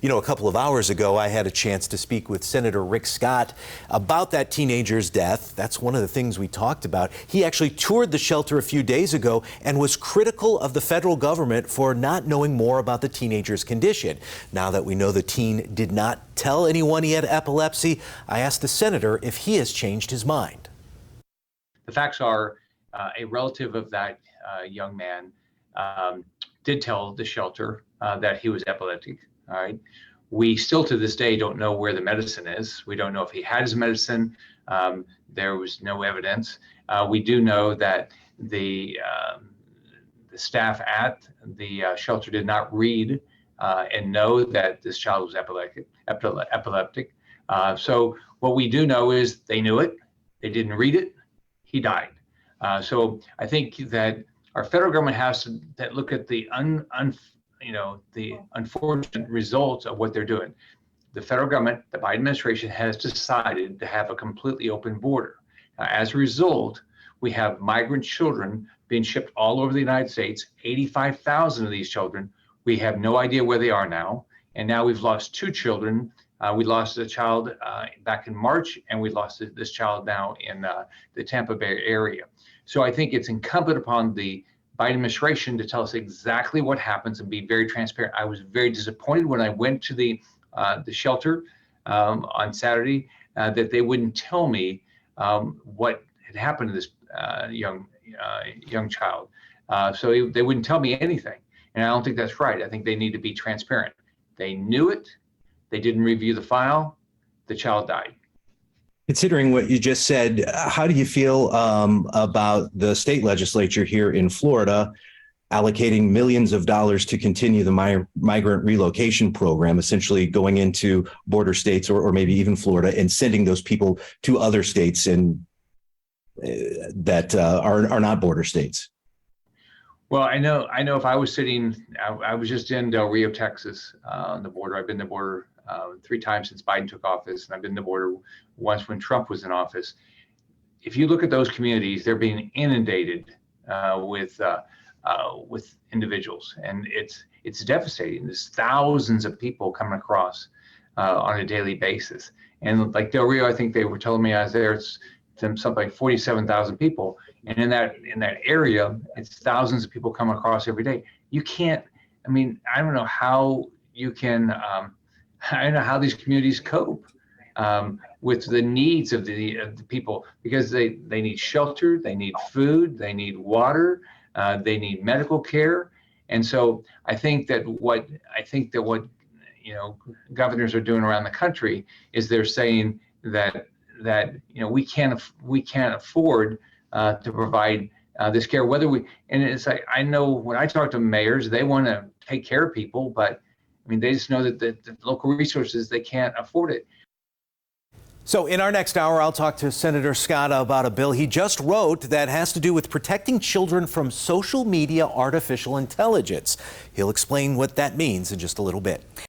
You know, a couple of hours ago, I had a chance to speak with Senator Rick Scott about that teenager's death. That's one of the things we talked about. He actually toured the shelter a few days ago and was critical of the federal government for not knowing more about the teenager's condition. Now that we know the teen did not tell anyone he had epilepsy, I asked the senator if he has changed his mind. The facts are a relative of that young man did tell the shelter that he was epileptic. All right. We still to this day don't know where the medicine is. We don't know if he had his medicine. There was no evidence. We do know that the staff at the shelter did not read and know that this child was epileptic. So what we do know is they knew it. They didn't read it. He died. So I think that our federal government has to look at the the unfortunate results of what they're doing. The federal government, the Biden administration, has decided to have a completely open border. As a result, we have migrant children being shipped all over the United States, 85,000 of these children. We have no idea where they are now. And now we've lost two children. We lost a child back in March, and we lost this child now in the Tampa Bay area. So I think it's incumbent upon the Biden administration to tell us exactly what happens and be very transparent. I was very disappointed when I went to the shelter on Saturday that they wouldn't tell me what had happened to this young child. So they wouldn't tell me anything, and I don't think that's right. I think they need to be transparent. They knew it. They didn't review the file. The child died. Considering what you just said, how do you feel about the state legislature here in Florida allocating millions of dollars to continue the migrant relocation program, essentially going into border states or maybe even Florida and sending those people to other states and that are not border states? Well, I know if I was sitting, I was just in Del Rio, Texas, on the border. I've been to the border 3 times since Biden took office, and I've been to the border once when Trump was in office. If you look at those communities, they're being inundated with individuals, and it's devastating. There's thousands of people coming across on a daily basis, and like Del Rio, I think they were telling me I was there, it's something like 47,000 people, and in that area, it's thousands of people come across every day. You can't. I mean, I don't know how you can. I don't know how these communities cope with the needs of the people, because they need shelter, they need food, they need water, they need medical care, and so I think that what governors are doing around the country is they're saying that we can't afford to provide this care. And it's like, I know when I talk to mayors, they want to take care of people, but I mean, they just know that the local resources, they can't afford it. So in our next hour, I'll talk to Senator Scott about a bill he just wrote that has to do with protecting children from social media artificial intelligence. He'll explain what that means in just a little bit.